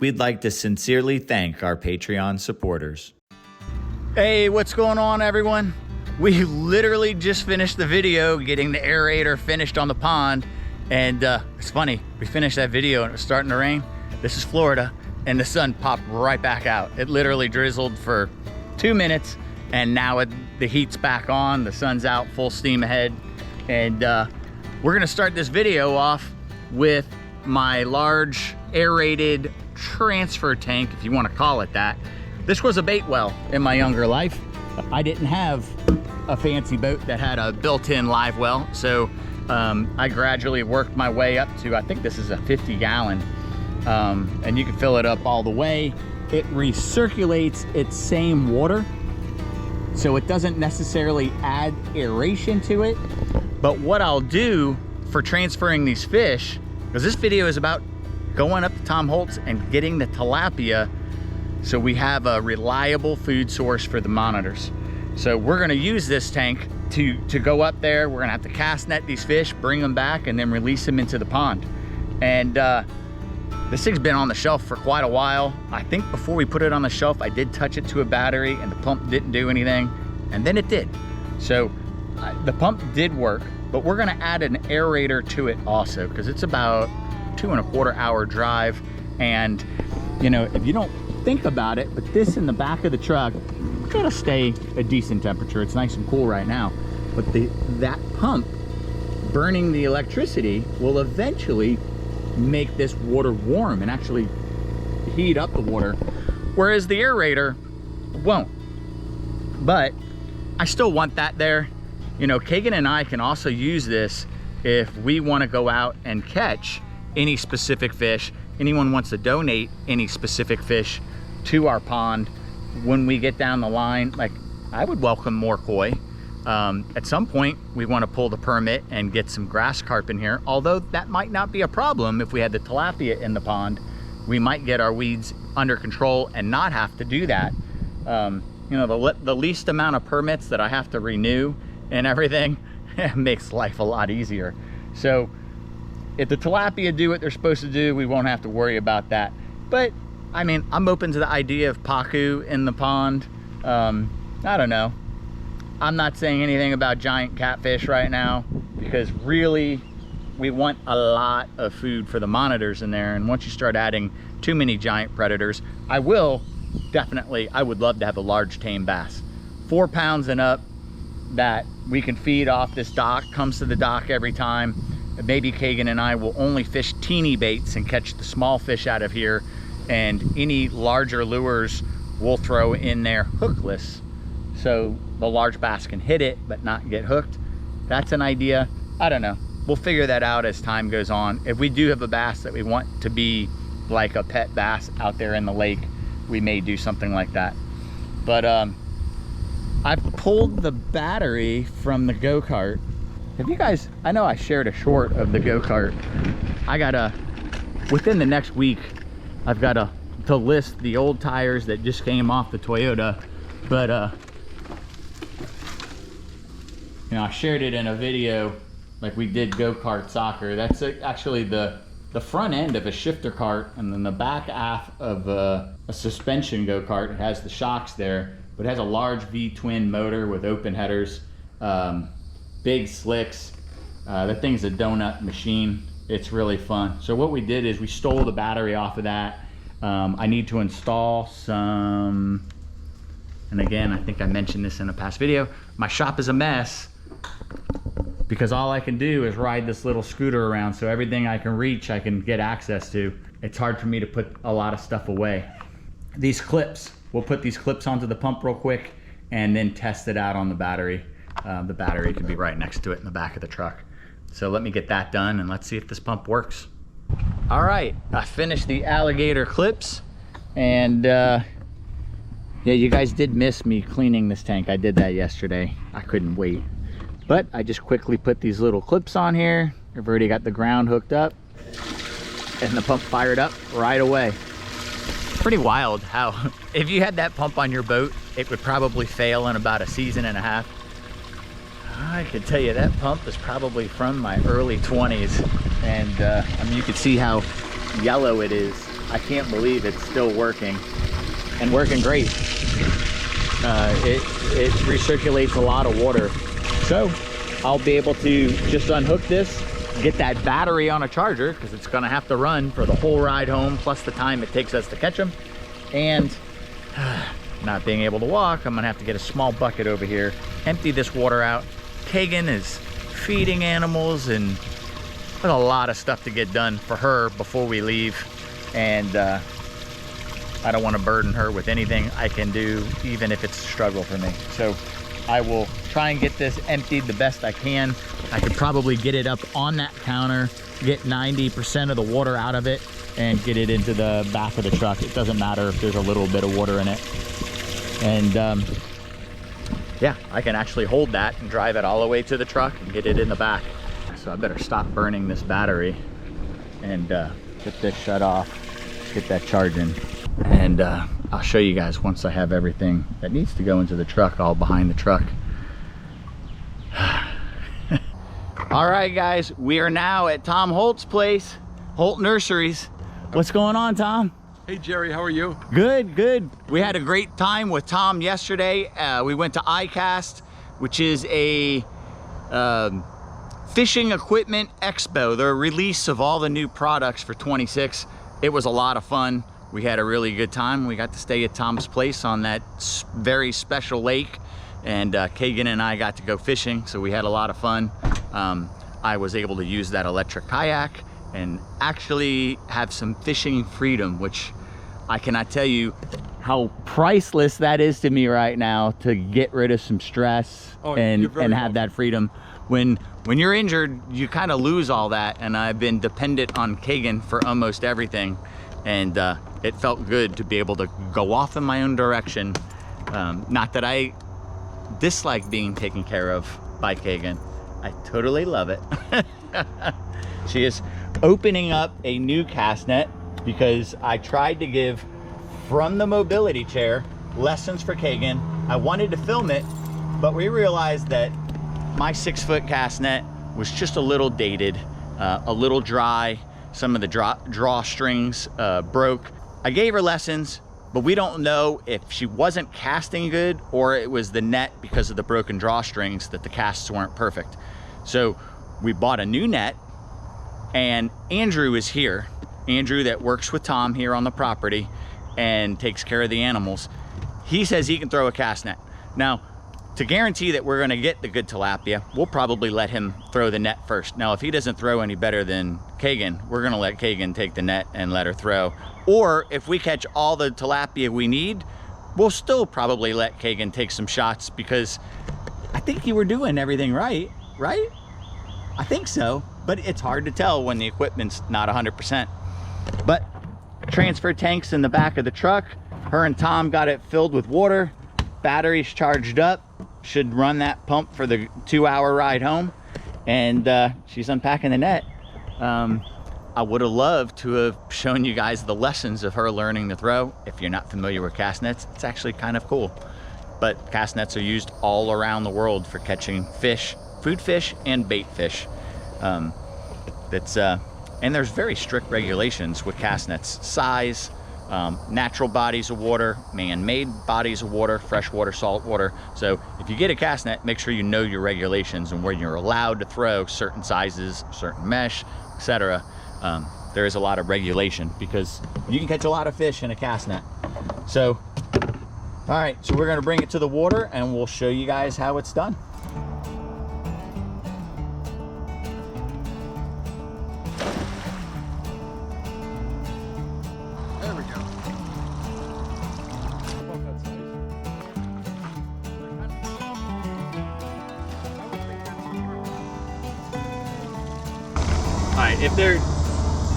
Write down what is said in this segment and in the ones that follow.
we'd like to sincerely thank our Patreon supporters. Hey, what's going on, everyone? We literally just finished the video getting the aerator finished on the pond. And it's funny, we finished that video and it was starting to rain. This is Florida, and the sun popped right back out. It literally drizzled for 2 minutes, and now the heat's back on, the sun's out, full steam ahead. And we're gonna start this video off with my large aerated transfer tank, if you wanna call it that. This was a bait well in my younger life. I didn't have a fancy boat that had a built-in live well, so I gradually worked my way up to, I think this is a 50 gallon, and you can fill it up all the way. It recirculates its same water, so it doesn't necessarily add aeration to it. But what I'll do for transferring these fish, because this video is about going up to Tom Holt's and getting the tilapia so we have a reliable food source for the monitors. So we're gonna use this tank to go up there. We're gonna have to cast net these fish, bring them back, and then release them into the pond. And this thing's been on the shelf for quite a while. I think before we put it on the shelf, I did touch it to a battery and the pump didn't do anything, and then it did. So the pump did work, but we're gonna add an aerator to it also, because it's about 2.25 hour drive. And you know, if you don't think about it, but this in the back of the truck gotta stay a decent temperature. It's nice and cool right now, but that pump burning the electricity will eventually make this water warm and actually heat up the water, whereas the aerator won't. But I still want that there. You know, Kagan and I can also use this if we want to go out and catch any specific fish. Anyone wants to donate any specific fish to our pond when we get down the line. Like, I would welcome more koi. At some point we want to pull the permit and get some grass carp in here, although that might not be a problem. If we had the tilapia in the pond, we might get our weeds under control and not have to do that. You know, the least amount of permits that I have to renew and everything makes life a lot easier. So if the tilapia do what they're supposed to do, we won't have to worry about that. But I mean, I'm open to the idea of pacu in the pond. I don't know. I'm not saying anything about giant catfish right now, because really we want a lot of food for the monitors in there. And once you start adding too many giant predators, I would love to have a large tame bass, 4 pounds and up, that we can feed off this dock, comes to the dock every time. Maybe Kagan and I will only fish teeny baits and catch the small fish out of here, and any larger lures we'll throw in there hookless, so the large bass can hit it but not get hooked. That's an idea. I don't know. We'll figure that out as time goes on. If we do have a bass that we want to be like a pet bass out there in the lake, we may do something like that. But I pulled the battery from the go-kart. Have you guys, I know I shared a short of the go-kart. Within the next week, I've got to list the old tires that just came off the Toyota. But you know, I shared it in a video, like we did go-kart soccer. That's actually the front end of a shifter cart, and then the back half of a suspension go-kart. It has the shocks there, but it has a large V-twin motor with open headers, big slicks. That thing's a donut machine. It's really fun. So what we did is we stole the battery off of that. I need to install some, and again, I think I mentioned this in a past video, my shop is a mess because all I can do is ride this little scooter around, so everything I can reach I can get access to. It's hard for me to put a lot of stuff away. These clips, we'll put these clips onto the pump real quick and then test it out on the battery. The battery can be right next to it in the back of the truck. So let me get that done and let's see if this pump works. All right, I finished the alligator clips, and yeah, you guys did miss me cleaning this tank. I did that yesterday. I couldn't wait. But I just quickly put these little clips on here. I've already got the ground hooked up and the pump fired up right away. Pretty wild how if you had that pump on your boat, it would probably fail in about a season and a half. I can tell you that pump is probably from my early 20s, and I mean, you can see how yellow it is. I can't believe it's still working and working great. It recirculates a lot of water. So I'll be able to just unhook this, get that battery on a charger, because it's gonna have to run for the whole ride home, plus the time it takes us to catch them. And not being able to walk, I'm gonna have to get a small bucket over here, empty this water out. Kagan is feeding animals, and there's a lot of stuff to get done for her before we leave. And I don't want to burden her with anything I can do, even if it's a struggle for me. So I will try and get this emptied the best I can. I could probably get it up on that counter, get 90% of the water out of it, and get it into the back of the truck. It doesn't matter if there's a little bit of water in it. And yeah, I can actually hold that and drive it all the way to the truck and get it in the back. So I better stop burning this battery and get this shut off, get that charging. And I'll show you guys once I have everything that needs to go into the truck all behind the truck. All right, guys, we are now at Tom Holt's place, Holt Nurseries. What's going on, Tom? Hey Jerry, how are you? Good, good. We had a great time with Tom yesterday. We went to iCast, which is a fishing equipment expo, the release of all the new products for 26. It was a lot of fun. We had a really good time. We got to stay at Tom's place on that very special lake, and Kagan and I got to go fishing, so we had a lot of fun. I was able to use that electric kayak and actually have some fishing freedom, which I cannot tell you how priceless that is to me right now, to get rid of some stress and have that freedom. When you're injured, you kind of lose all that, and I've been dependent on Kagan for almost everything, and it felt good to be able to go off in my own direction. Not that I dislike being taken care of by Kagan. I totally love it. She is opening up a new castnet because I tried to give, from the mobility chair, lessons for Kagan. I wanted to film it, but we realized that my 6-foot castnet was just a little dated, a little dry. Some of the drawstrings broke. I gave her lessons, but we don't know if she wasn't casting good or it was the net because of the broken drawstrings that the casts weren't perfect. So we bought a new net, and Andrew is here. Andrew that works with Tom here on the property and takes care of the animals. He says he can throw a cast net. Now, to guarantee that we're gonna get the good tilapia, we'll probably let him throw the net first. Now, if he doesn't throw any better than Kagan, we're gonna let Kagan take the net and let her throw. Or if we catch all the tilapia we need, we'll still probably let Kagan take some shots, because I think you were doing everything right? I think so, but it's hard to tell when the equipment's not 100%. But transfer tanks in the back of the truck. Her and Tom got it filled with water. Batteries charged up. Should run that pump for the 2-hour ride home. And she's unpacking the net. I would have loved to have shown you guys the lessons of her learning to throw. If you're not familiar with cast nets, it's actually kind of cool. But cast nets are used all around the world for catching fish, food fish and bait fish. And there's very strict regulations with cast nets. Size, natural bodies of water, man-made bodies of water, freshwater, saltwater. So if you get a cast net, make sure you know your regulations and where you're allowed to throw certain sizes, certain mesh, etc. There is a lot of regulation because you can catch a lot of fish in a cast net. So, all right, so we're gonna bring it to the water and we'll show you guys how it's done. There we go. All right,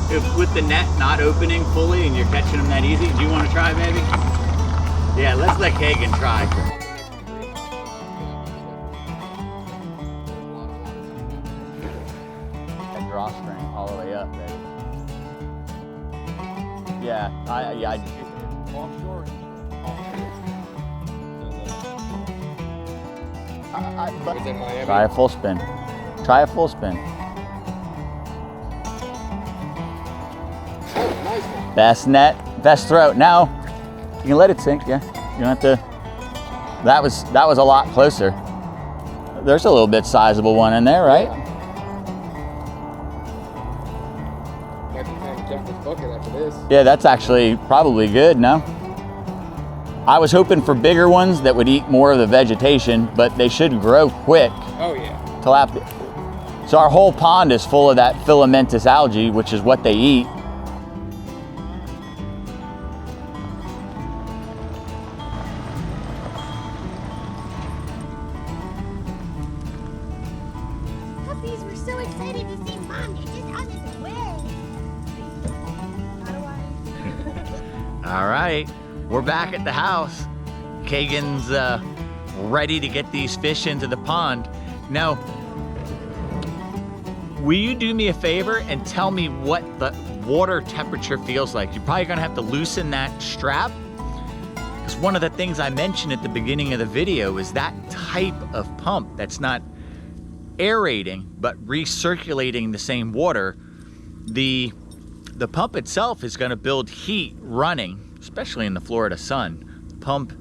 if with the net not opening fully and you're catching them that easy, do you want to try, baby? Yeah, let's let Kagan try. That drawstring all the way up, baby. Yeah, I just Offshore. but Was it Miami? try a full spin. Try a full spin. Oh, Nice one. Best net, best throw. Now, you can let it sink, yeah. You don't have to, that was a lot closer. There's a little bit sizable one in there, right? Might be time to jump this bucket after this. Yeah, that's actually probably good, no? I was hoping for bigger ones that would eat more of the vegetation, but they should grow quick. Oh yeah. Tilapia. So our whole pond is full of that filamentous algae, which is what they eat. Puppies, we're so excited to see Mom. They're just on its way. How do I? All right, we're back at the house. Kagan's ready to get these fish into the pond. Now, will you do me a favor and tell me what the water temperature feels like? You're probably gonna have to loosen that strap. Because one of the things I mentioned at the beginning of the video is that type of pump that's not aerating, but recirculating the same water. The pump itself is gonna build heat running, especially in the Florida sun. The pump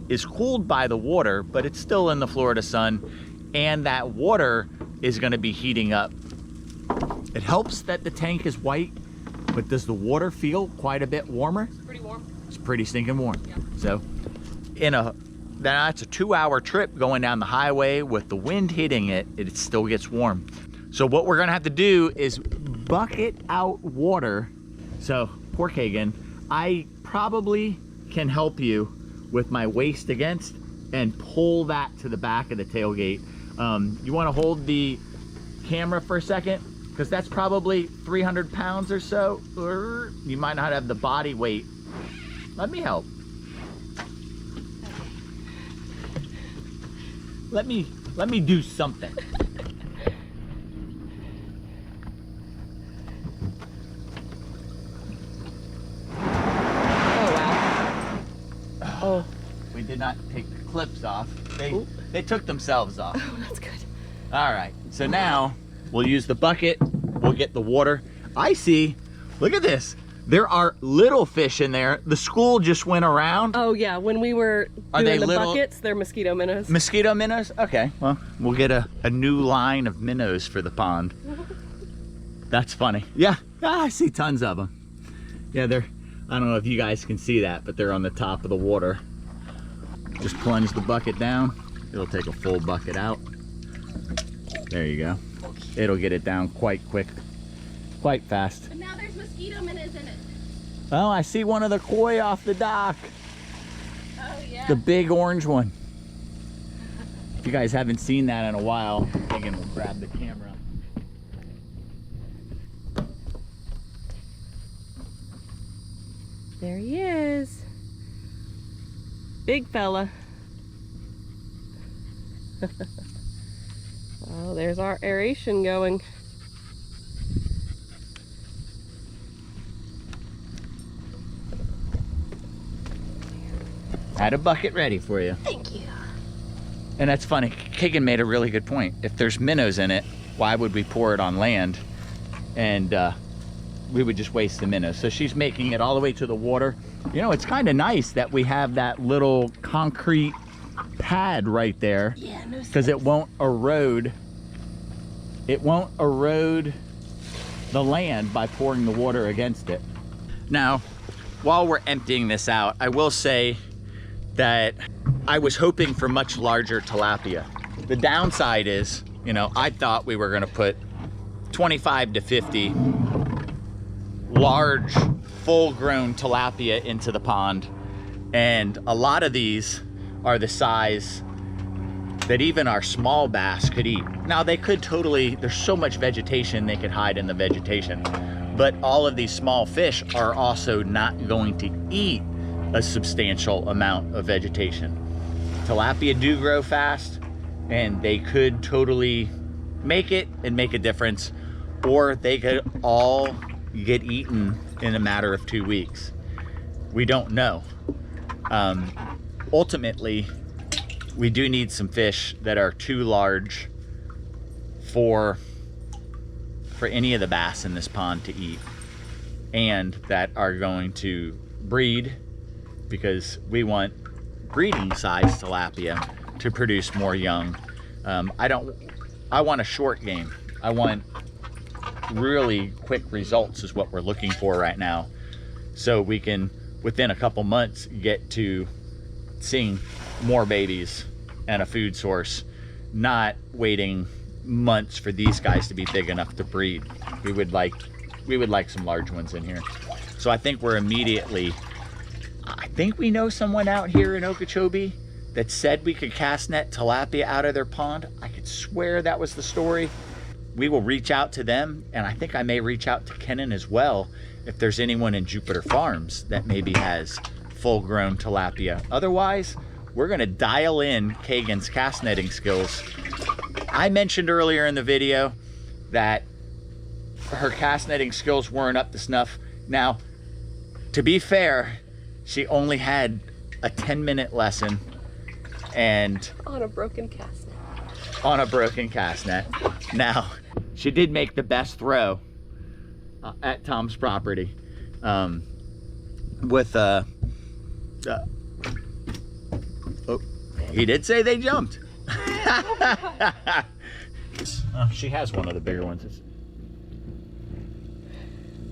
is cooled by the water, but it's still in the Florida sun, and that water is gonna be heating up. It helps that the tank is white, but does the water feel quite a bit warmer? It's pretty warm. It's pretty stinking warm. Yeah. So, that's a 2-hour trip going down the highway with the wind hitting it, it still gets warm. So what we're gonna have to do is bucket out water. So, poor Kagan, I probably can help you with my waist against and pull that to the back of the tailgate. You wanna hold the camera for a second? Because that's probably 300 pounds or so. Or you might not have the body weight. Let me help. Let me do something. Oh, wow. Oh. We did not take the clips off. They took themselves off. Oh, that's good. All right, so now we'll use the bucket. We'll get the water. I see, look at this. There are little fish in there. The school just went around. Oh, yeah. When we were Are they doing the little- buckets, they're mosquito minnows. Mosquito minnows? Okay, well, we'll get a new line of minnows for the pond. That's funny. Yeah, I see tons of them. Yeah, I don't know if you guys can see that, but they're on the top of the water. Just plunge the bucket down. It'll take a full bucket out. There you go. It'll get it down quite quick, quite fast. But now there's mosquito minnows in it. Oh, I see one of the koi off the dock. Oh, yeah. The big orange one. If you guys haven't seen that in a while, Megan will grab the camera. There he is. Big fella. Oh, there's our aeration going. Had a bucket ready for you. Thank you. And that's funny, Kagan made a really good point. If there's minnows in it, why would we pour it on land? And we would just waste the minnows. So she's making it all the way to the water. You know, it's kind of nice that we have that little concrete pad right there. Yeah, no Because it won't erode. It won't erode the land by pouring the water against it. Now, while we're emptying this out, I will say that I was hoping for much larger tilapia. The downside is, you know, I thought we were gonna put 25 to 50 large, full-grown tilapia into the pond. And a lot of these are the size that even our small bass could eat. Now they could totally, there's so much vegetation they could hide in the vegetation. But all of these small fish are also not going to eat a substantial amount of vegetation. Tilapia do grow fast and they could totally make it and make a difference, or they could all get eaten in a matter of 2 weeks. We don't know. Ultimately, we do need some fish that are too large for any of the bass in this pond to eat. and that are going to breed, because we want breeding size tilapia to produce more young. I want a short game. I want really quick results is what we're looking for right now. So we can, within a couple months, get to seeing more babies and a food source, not waiting months for these guys to be big enough to breed. We would like some large ones in here. So I think I think we know someone out here in Okeechobee that said we could cast net tilapia out of their pond. I could swear that was the story. We will reach out to them, and I think I may reach out to Kenan as well if there's anyone in Jupiter Farms that maybe has full-grown tilapia. Otherwise, we're gonna dial in Kagan's cast netting skills. I mentioned earlier in the video that her cast netting skills weren't up to snuff. Now, to be fair, she only had a 10-minute lesson and On a broken cast net. on a broken cast net. Now, she did make the best throw at Tom's property with oh, he did say they jumped. She has one of the bigger ones.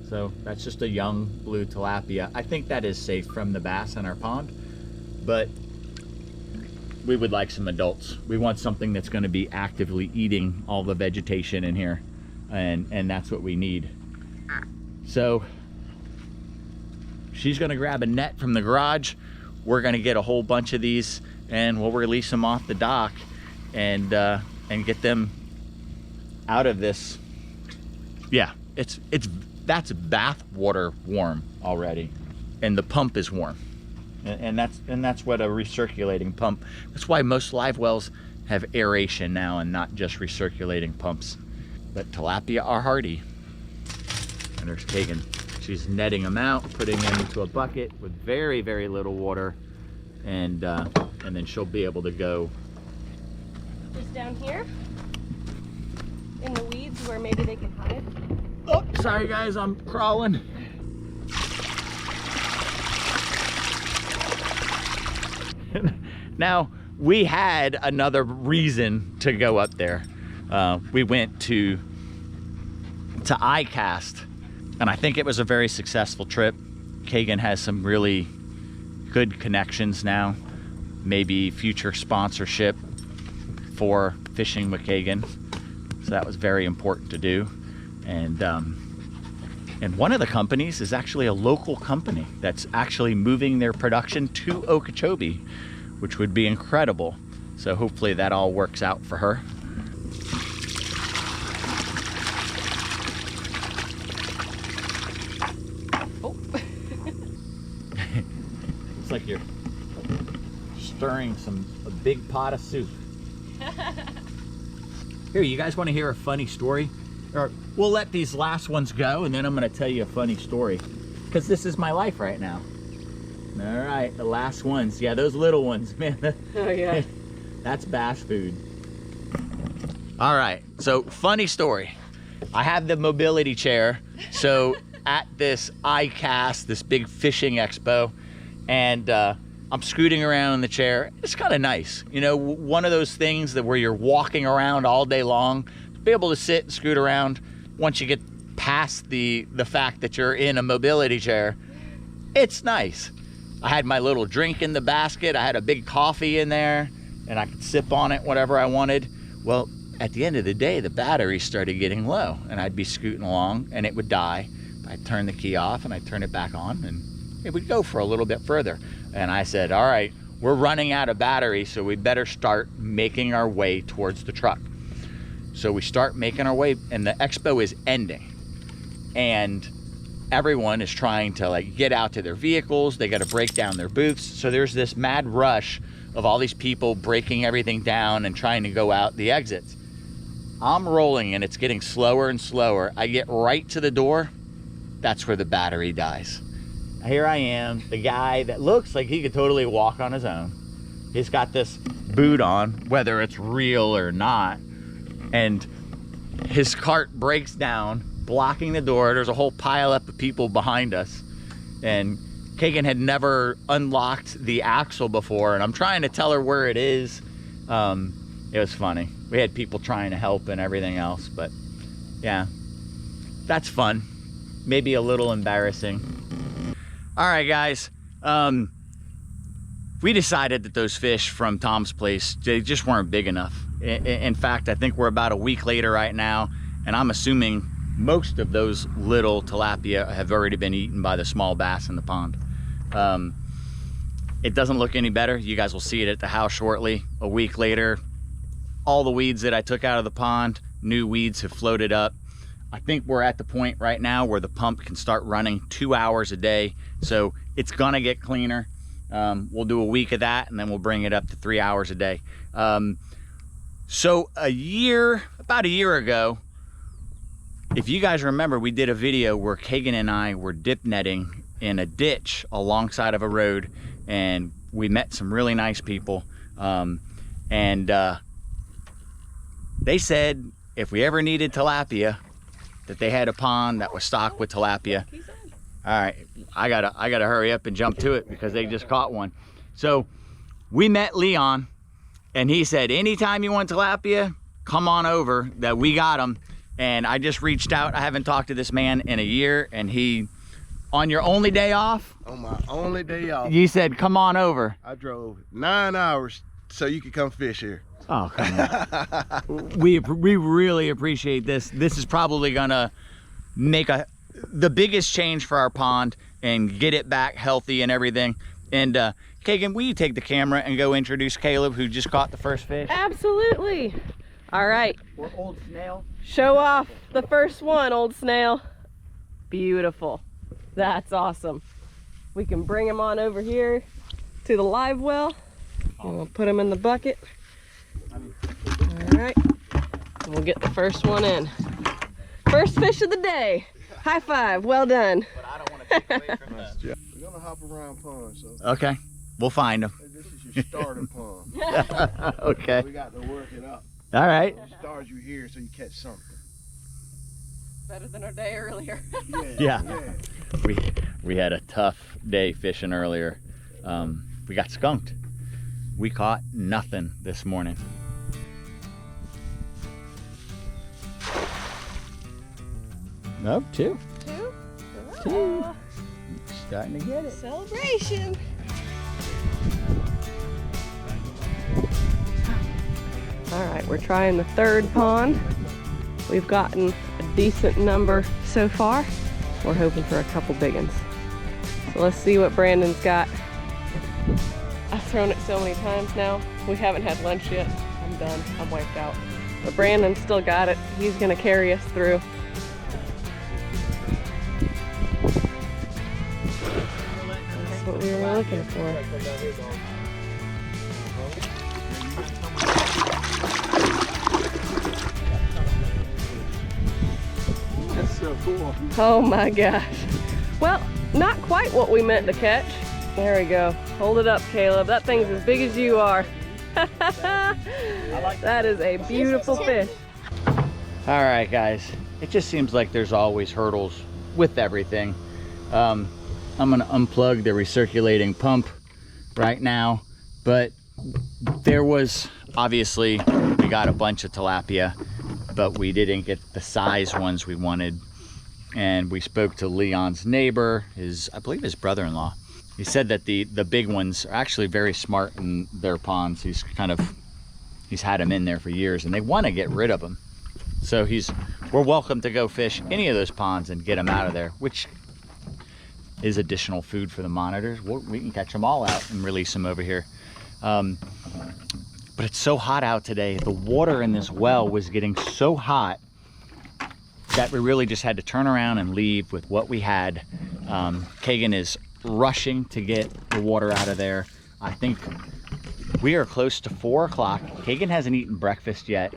So that's just a young blue tilapia. I think that is safe from the bass in our pond, but we would like some adults. We want something that's going to be actively eating all the vegetation in here, and that's what we need. So she's going to grab a net from the garage. We're going to get a whole bunch of these, and we'll release them off the dock and get them out of this. Yeah, that's bath water warm already, and the pump is warm. And that's what a recirculating pump. That's why most live wells have aeration now and not just recirculating pumps. But tilapia are hardy. And there's Kagan. She's netting them out, putting them into a bucket with very, very little water, and then she'll be able to go. Just down here in the weeds where maybe they can hide. Oh, sorry guys, I'm crawling. Now, we had another reason to go up there. We went to iCast, and I think it was a very successful trip. Kagan has some really good connections now, maybe future sponsorship for fishing with Kagan. So that was very important to do. And one of the companies is actually a local company that's actually moving their production to Okeechobee, which would be incredible. So hopefully that all works out for her. Oh. It's like you're stirring a big pot of soup. Here, you guys want to hear a funny story? Or we'll let these last ones go, and then I'm going to tell you a funny story, because this is my life right now. All right, the last ones. Yeah, those little ones, man. Oh yeah. That's bass food. All right, so funny story. I have the mobility chair. So at this iCast, this big fishing expo, and I'm scooting around in the chair. It's kind of nice. You know, one of those things that where you're walking around all day long, to be able to sit and scoot around. Once you get past the fact that you're in a mobility chair, it's nice. I had my little drink in the basket. I had a big coffee in there, and I could sip on it whatever I wanted. Well, at the end of the day, the battery started getting low, and I'd be scooting along, and it would die. I'd turn the key off, and I'd turn it back on, and it would go for a little bit further. And I said, all right, we're running out of battery, so we better start making our way towards the truck. So we start making our way, and the expo is ending. And everyone is trying to like get out to their vehicles. They got to break down their booths. So there's this mad rush of all these people breaking everything down and trying to go out the exits. I'm rolling, and it's getting slower and slower. I get right to the door. That's where the battery dies. Here I am, the guy that looks like he could totally walk on his own. He's got this boot on, whether it's real or not. And his cart breaks down, blocking the door. There's a whole pile up of people behind us. And Kagan had never unlocked the axle before, and I'm trying to tell her where it is. It was funny. We had people trying to help and everything else, but yeah, that's fun. Maybe a little embarrassing. All right, guys. We decided that those fish from Tom's place, they just weren't big enough. In fact, I think we're about a week later right now, and I'm assuming most of those little tilapia have already been eaten by the small bass in the pond. It doesn't look any better. You guys will see it at the house shortly. A week later, all the weeds that I took out of the pond, new weeds have floated up. I think we're at the point right now where the pump can start running 2 hours a day. So it's gonna get cleaner. We'll do a week of that, and then we'll bring it up to 3 hours a day. So about a year ago, if you guys remember, we did a video where Kagan and I were dip netting in a ditch alongside of a road, and we met some really nice people. They said if we ever needed tilapia, that they had a pond that was stocked with tilapia. All right, I gotta hurry up and jump to it because they just caught one. So we met Leon, and he said, anytime you want tilapia, come on over, that we got them. And I just reached out. I haven't talked to this man in a year, and he, on your only day off? On my only day off. You said, come on over. I drove 9 hours so you could come fish here. Oh, come on. we really appreciate this. This is probably gonna make the biggest change for our pond and get it back healthy and everything. And Kagan, will you take the camera and go introduce Caleb, who just caught the first fish? Absolutely. All right. Or Old Snail. Show off the first one, Old Snail. Beautiful. That's awesome. We can bring him on over here to the live well, and we'll put him in the bucket. All right, and we'll get the first one in. First fish of the day. High five, well done. But I don't want to take away from that. We're gonna hop around pond, so Okay, we'll find him. this is your starter pond. Okay. We got to work it up. All right. Start you here so you catch something. Better than our day earlier. Yeah. We had a tough day fishing earlier. We got skunked. We caught nothing this morning. Nope, two. Two. Starting to get it. Celebration. All right, we're trying the third pond. We've gotten a decent number so far. We're hoping for a couple big ones. So let's see what Brandon's got. I've thrown it so many times now. We haven't had lunch yet. I'm done, I'm wiped out. But Brandon's still got it. He's gonna carry us through. That's what we were looking for. That's so cool. Oh my gosh. Well, not quite what we meant to catch. There we go. Hold it up, Caleb. That thing's as big as you are. That is a beautiful fish. All right, guys. It just seems like there's always hurdles with everything. I'm gonna unplug the recirculating pump right now, but there was, obviously, we got a bunch of tilapia, but we didn't get the size ones we wanted. And we spoke to Leon's neighbor, I believe his brother-in-law. He said that the big ones are actually very smart in their ponds. He's had them in there for years, and they want to get rid of them. So we're welcome to go fish any of those ponds and get them out of there, which is additional food for the monitors. We can catch them all out and release them over here. But it's so hot out today. The water in this well was getting so hot that we really just had to turn around and leave with what we had. Kagan is rushing to get the water out of there. I think we are close to 4 o'clock. Kagan hasn't eaten breakfast yet.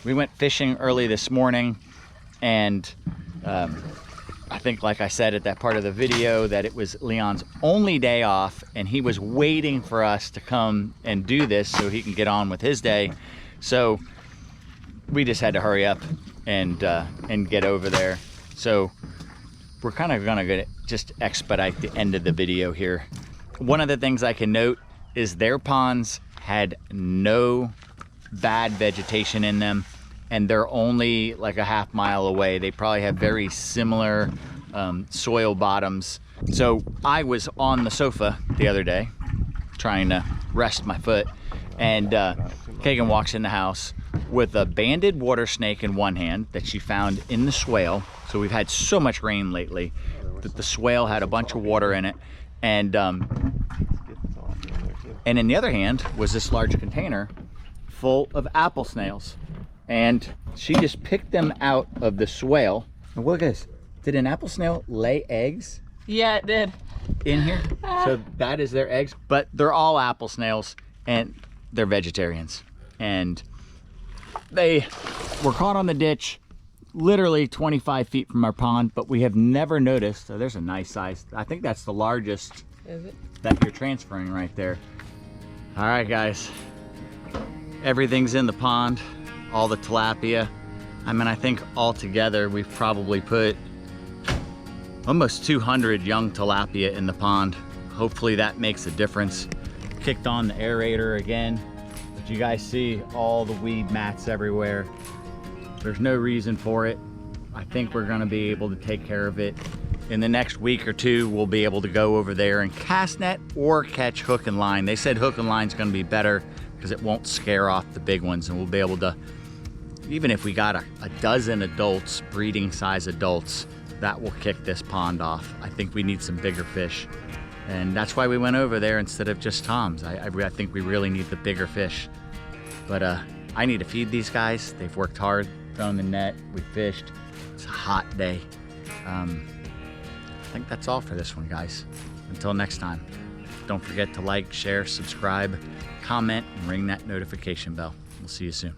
We went fishing early this morning, and I think, like I said at that part of the video, that it was Leon's only day off, and he was waiting for us to come and do this so he can get on with his day. So we just had to hurry up and get over there. So we're kind of gonna just expedite the end of the video here. One of the things I can note is their ponds had no bad vegetation in them, and they're only like a half mile away. They probably have very similar soil bottoms. So I was on the sofa the other day trying to rest my foot, and Kagan walks in the house with a banded water snake in one hand that she found in the swale. So we've had so much rain lately that the swale had a bunch of water in it, and in the other hand was this large container full of apple snails, and she just picked them out of the swale. And look at this. Did an apple snail lay eggs? Yeah, it did. In here? So that is their eggs, but they're all apple snails and they're vegetarians. And they were caught on the ditch literally 25 feet from our pond, but we have never noticed. So there's a nice size. I think that's the largest Is it? that you're transferring right there. All right, guys. Everything's in the pond, all the tilapia. I mean, I think all together we've probably put almost 200 young tilapia in the pond. Hopefully that makes a difference. Kicked on the aerator again, but you guys see all the weed mats everywhere. There's no reason for it. I think we're gonna be able to take care of it. In the next week or two, we'll be able to go over there and cast net or catch hook and line. They said hook and line's gonna be better because it won't scare off the big ones, and we'll be able to, even if we got a dozen adults, breeding size adults, that will kick this pond off. I think we need some bigger fish. And that's why we went over there instead of just toms. I think we really need the bigger fish. But I need to feed these guys. They've worked hard, thrown the net, we fished. It's a hot day. I think that's all for this one, guys. Until next time, don't forget to like, share, subscribe, comment, and ring that notification bell. We'll see you soon.